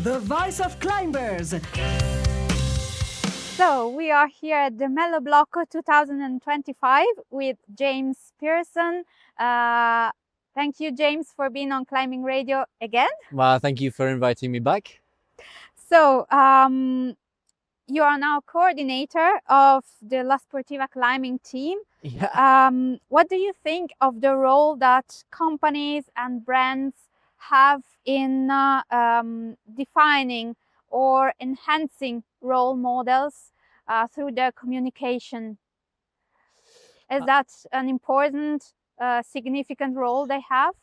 the voice of climbers. So we are here at the MELLOBLOCCO 2025 with James Pearson. Thank you, James, for being on Climbing Radio again. Well, thank you for inviting me back. So you are now coordinator of the La Sportiva climbing team. Yeah. What do you think of the role that companies and brands have in defining or enhancing role models through their communication? Is that an important, significant role they have?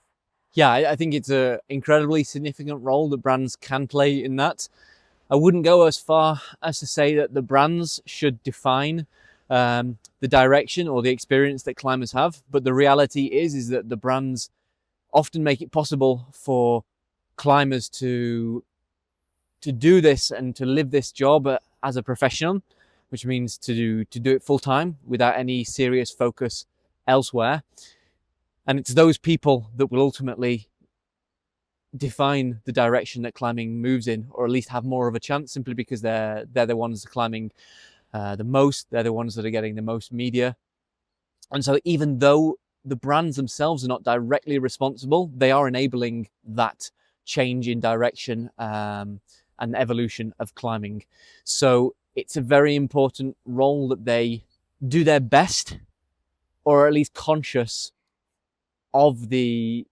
Yeah, I think it's an incredibly significant role that brands can play in that. I wouldn't go as far as to say that the brands should define the direction or the experience that climbers have, but the reality is that the brands often make it possible for climbers to do this and to live this job as a professional, which means to do it full time without any serious focus elsewhere. And it's those people that will ultimately define the direction that climbing moves in, or at least have more of a chance, simply because they're the ones climbing the most, they're the ones that are getting the most media. And so even though the brands themselves are not directly responsible, they are enabling that change in direction and evolution of climbing. So it's a very important role that they do their best, or at least conscious of the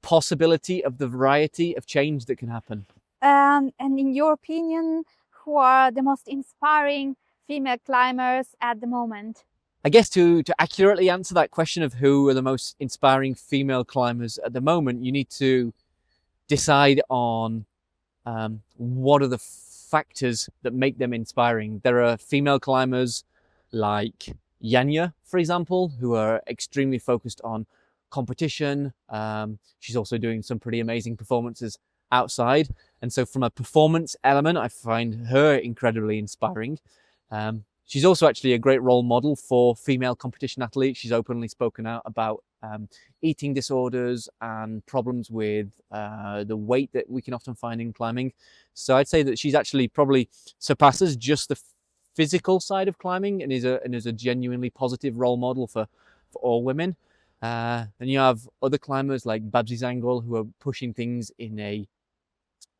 possibility of the variety of change that can happen. And in your opinion, who are the most inspiring female climbers at the moment? I guess to accurately answer that question of who are the most inspiring female climbers at the moment, you need to decide on what are the factors that make them inspiring. There are female climbers like Yanya, for example, who are extremely focused on competition. She's also doing some pretty amazing performances outside. And so from a performance element, I find her incredibly inspiring. She's also actually a great role model for female competition athletes. She's openly spoken out about eating disorders and problems with the weight that we can often find in climbing. So I'd say that she's actually probably surpasses just the physical side of climbing and is a genuinely positive role model for all women. Then you have other climbers like Babsi Zangul, who are pushing things in a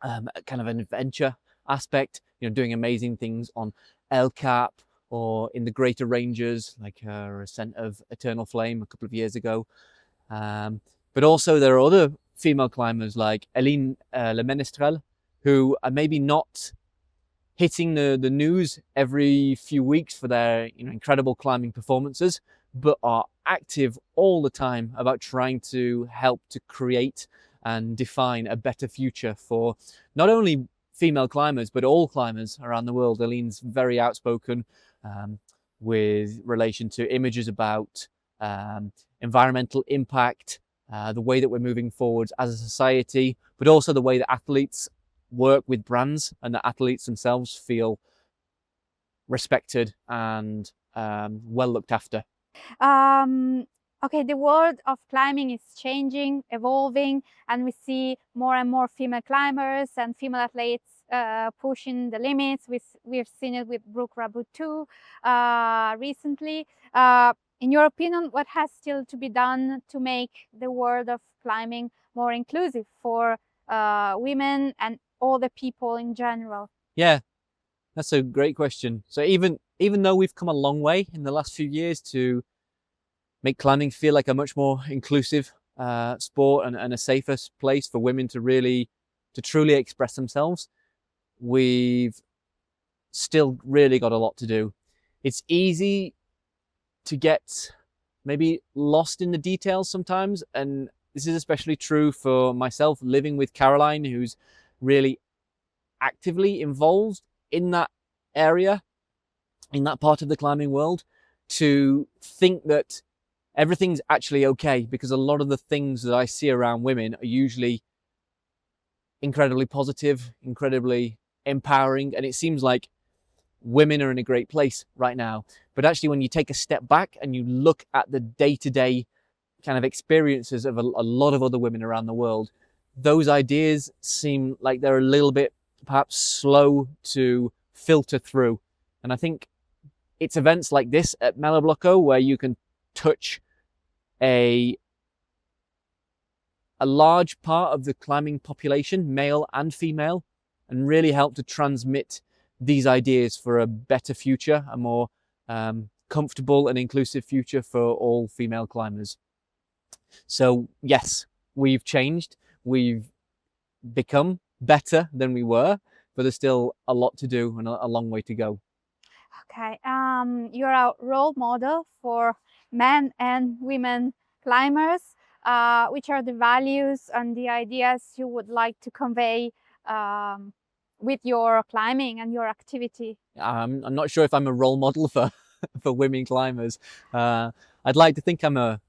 kind of an adventure aspect, doing amazing things on El Cap or in the greater ranges, like her ascent of Eternal Flame a couple of years ago. But also there are other female climbers like Eline Le, who are maybe not hitting the news every few weeks for their incredible climbing performances, but are active all the time about trying to help to create and define a better future for not only female climbers, but all climbers around the world. Aline's very outspoken with relation to images about environmental impact, the way that we're moving forward as a society, but also the way that athletes work with brands and that athletes themselves feel respected and well looked after. Okay, the world of climbing is changing, evolving, and we see more and more female climbers and female athletes pushing the limits. We've seen it with Brooke Rabutu recently. In your opinion, what has still to be done to make the world of climbing more inclusive for women and all the people in general? Yeah, that's a great question. So even though we've come a long way in the last few years to make climbing feel like a much more inclusive sport and a safer place for women to truly express themselves, we've still really got a lot to do. It's easy to get maybe lost in the details sometimes, and this is especially true for myself living with Caroline, who's really actively involved in that area, in that part of the climbing world, to think that everything's actually okay, because a lot of the things that I see around women are usually incredibly positive, incredibly empowering, and it seems like women are in a great place right now. But actually, when you take a step back and you look at the day-to-day kind of experiences of a lot of other women around the world, those ideas seem like they're a little bit perhaps slow to filter through. And I think it's events like this at MELLOBLOCCO where you can touch a large part of the climbing population, male and female, and really help to transmit these ideas for a better future, a more comfortable and inclusive future for all female climbers. So yes, we've changed, we've become better than we were, but there's still a lot to do and a long way to go. Okay, you're a role model for men and women climbers. Which are the values and the ideas you would like to convey with your climbing and your activity? I'm not sure if I'm a role model for for women climbers. I'd like to think I'm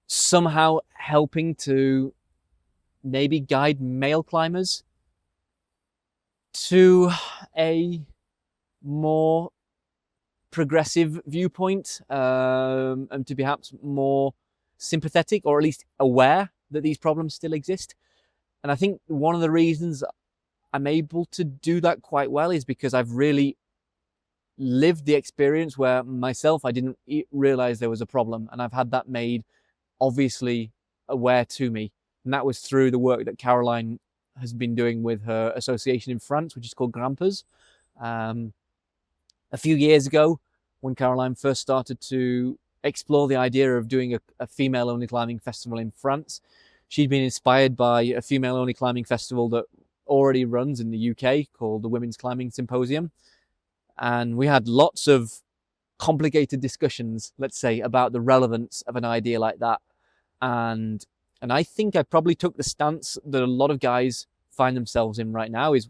somehow helping to maybe guide male climbers to a more progressive viewpoint, and to perhaps more sympathetic, or at least aware that these problems still exist. And I think one of the reasons I'm able to do that quite well is because I've really lived the experience where myself, I didn't realize there was a problem, and I've had that made obviously aware to me. And that was through the work that Caroline has been doing with her association in France, which is called Grimpers. A few years ago, when Caroline first started to explore the idea of doing a female-only climbing festival in France, she'd been inspired by a female-only climbing festival that already runs in the UK called the Women's Climbing Symposium. And we had lots of complicated discussions, let's say, about the relevance of an idea like that. And I think I probably took the stance that a lot of guys find themselves in right now, is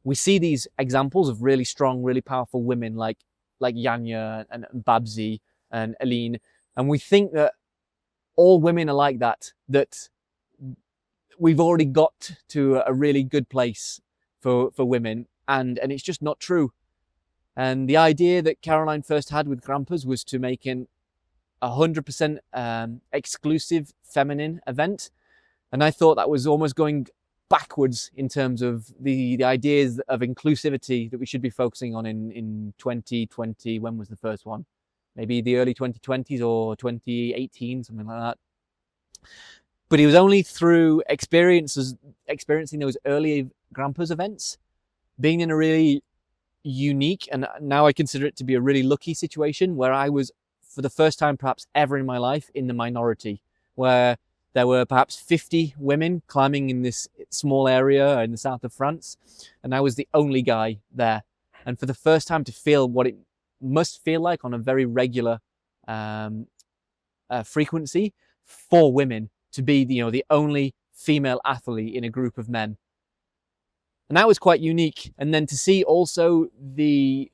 we see these examples of really strong, really powerful women like Yanya and Babsi and Aline, and we think that all women are like that we've already got to a really good place for women, and it's just not true. And the idea that Caroline first had with Grimpers was to make an 100% exclusive feminine event, and I thought that was almost going backwards in terms of the ideas of inclusivity that we should be focusing on in 2020. When was the first one? Maybe the early 2020s or 2018, something like that. But it was only through experiencing those early Grimpers events, being in a really unique, and now I consider it to be a really lucky situation, where I was, for the first time perhaps ever in my life, in the minority, where there were perhaps 50 women climbing in this small area in the south of France, and I was the only guy there. And for the first time to feel what it must feel like on a very regular frequency for women to be the only female athlete in a group of men. And that was quite unique. And then to see also the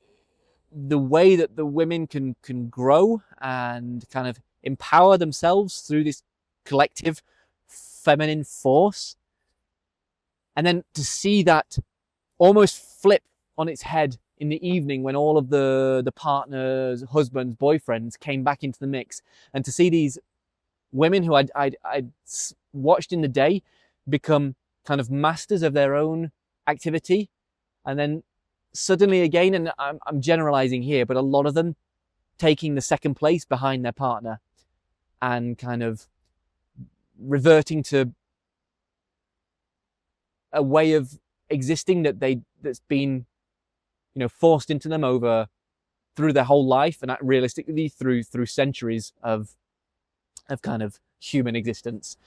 way that the women can grow and kind of empower themselves through this collective feminine force. And then to see that almost flip on its head in the evening when all of the partners, husbands, boyfriends came back into the mix, and to see these women who I'd watched in the day become kind of masters of their own activity, and then suddenly again, and I'm generalizing here, but a lot of them taking the second place behind their partner and kind of reverting to a way of existing that's been forced into them over through their whole life, and realistically through centuries of kind of human existence.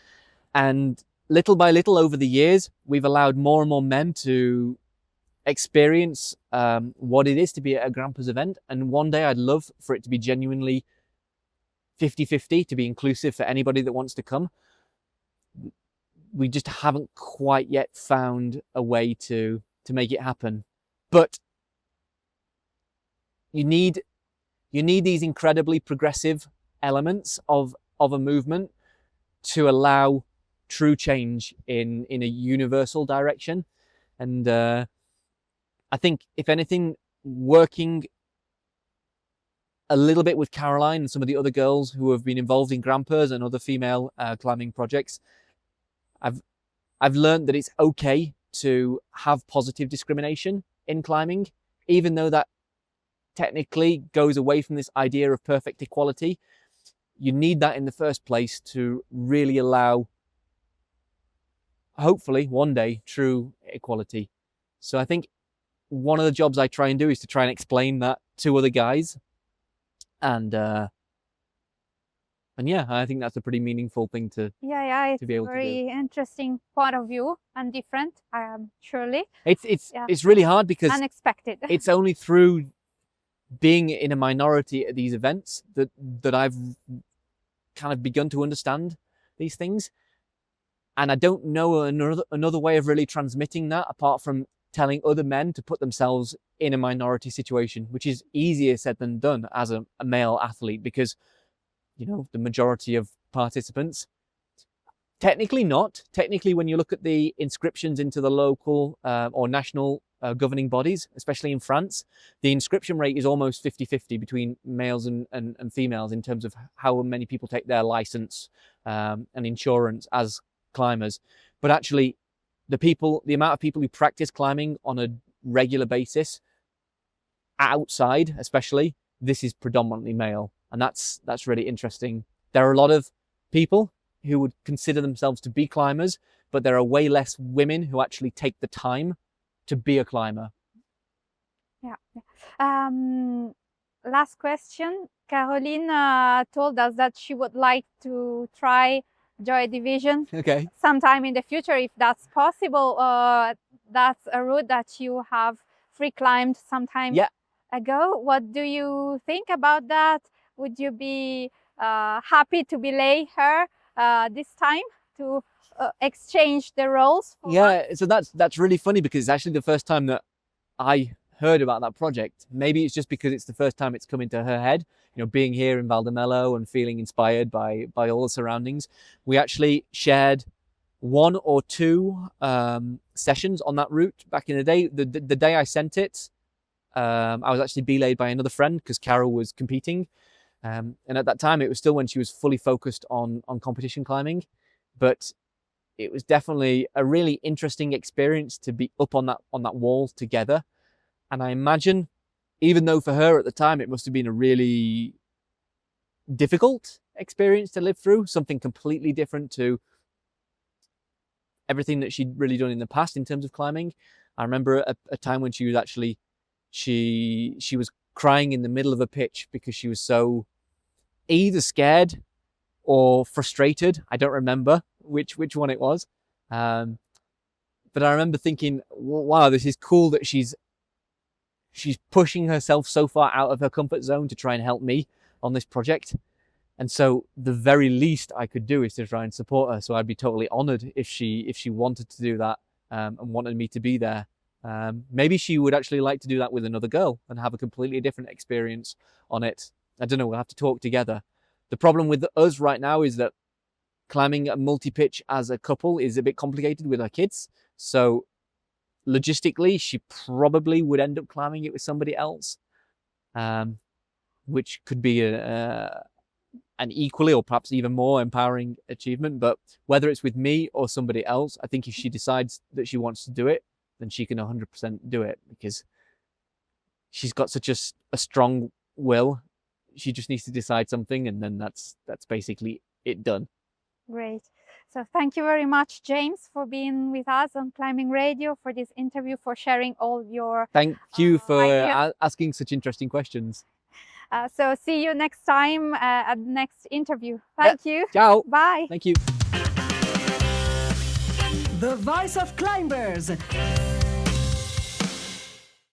And little by little over the years, we've allowed more and more men to experience what it is to be at a Grimpers event. And one day I'd love for it to be genuinely 50-50, to be inclusive for anybody that wants to come. We just haven't quite yet found a way to make it happen. But you need these incredibly progressive elements of a movement to allow true change in a universal direction. And I think, if anything, working a little bit with Caroline and some of the other girls who have been involved in Grimpers and other female climbing projects, I've learned that it's okay to have positive discrimination in climbing, even though that technically goes away from this idea of perfect equality. You need that in the first place to really allow, hopefully one day, true equality. So I think one of the jobs I try and do is to try and explain that to other guys. And yeah, I think that's a pretty meaningful thing to it's be able a to do. very interesting point of view and different, surely. It's really hard because unexpected. It's only through being in a minority at these events that I've kind of begun to understand these things. And I don't know another way of really transmitting that apart from telling other men to put themselves in a minority situation, which is easier said than done as a male athlete, because, you know, the majority of participants, technically not. Technically, when you look at the inscriptions into the local or national governing bodies, especially in France, the inscription rate is almost 50-50 between males and females in terms of how many people take their license and insurance as climbers. But actually, the amount of people who practice climbing on a regular basis, outside especially, this is predominantly male. And that's really interesting. There are a lot of people who would consider themselves to be climbers, but there are way less women who actually take the time to be a climber. Last question. Caroline told us that she would like to try Joy Division sometime in the future, if that's possible. That's a route that you have free climbed some time ago. What do you think about that? Would you be happy to belay her this time, to exchange the roles? So that's really funny, because it's actually the first time that I heard about that project. Maybe it's just because it's the first time it's come into her head, you know, being here in Val di Mello and feeling inspired by all the surroundings. We actually shared 1 or 2 sessions on that route back in the day. The day I sent it, I was actually belayed by another friend because Carol was competing. And at that time, it was still when she was fully focused on competition climbing. But it was definitely a really interesting experience to be up on that wall together. And I imagine, even though for her at the time it must have been a really difficult experience to live through, something completely different to everything that she'd really done in the past in terms of climbing. I remember a time when she was actually, she was crying in the middle of a pitch because she was so either scared or frustrated. I don't remember which one it was. But I remember thinking, wow, this is cool that she's pushing herself so far out of her comfort zone to try and help me on this project. And so the very least I could do is to try and support her. So I'd be totally honored if she wanted to do that and wanted me to be there. Maybe she would actually like to do that with another girl and have a completely different experience on it. I don't know, we'll have to talk together. The problem with us right now is that climbing a multi-pitch as a couple is a bit complicated with our kids. So logistically, she probably would end up climbing it with somebody else, which could be an equally or perhaps even more empowering achievement. But whether it's with me or somebody else, I think if she decides that she wants to do it, then she can 100% do it, because she's got such a strong will. She just needs to decide something, and then that's basically it done. Great. So thank you very much, James, for being with us on Climbing Radio, for this interview, for sharing all your Thank you for asking such interesting questions. So see you next time at the next interview. Thank you. Ciao. Bye. Thank you. The voice of climbers.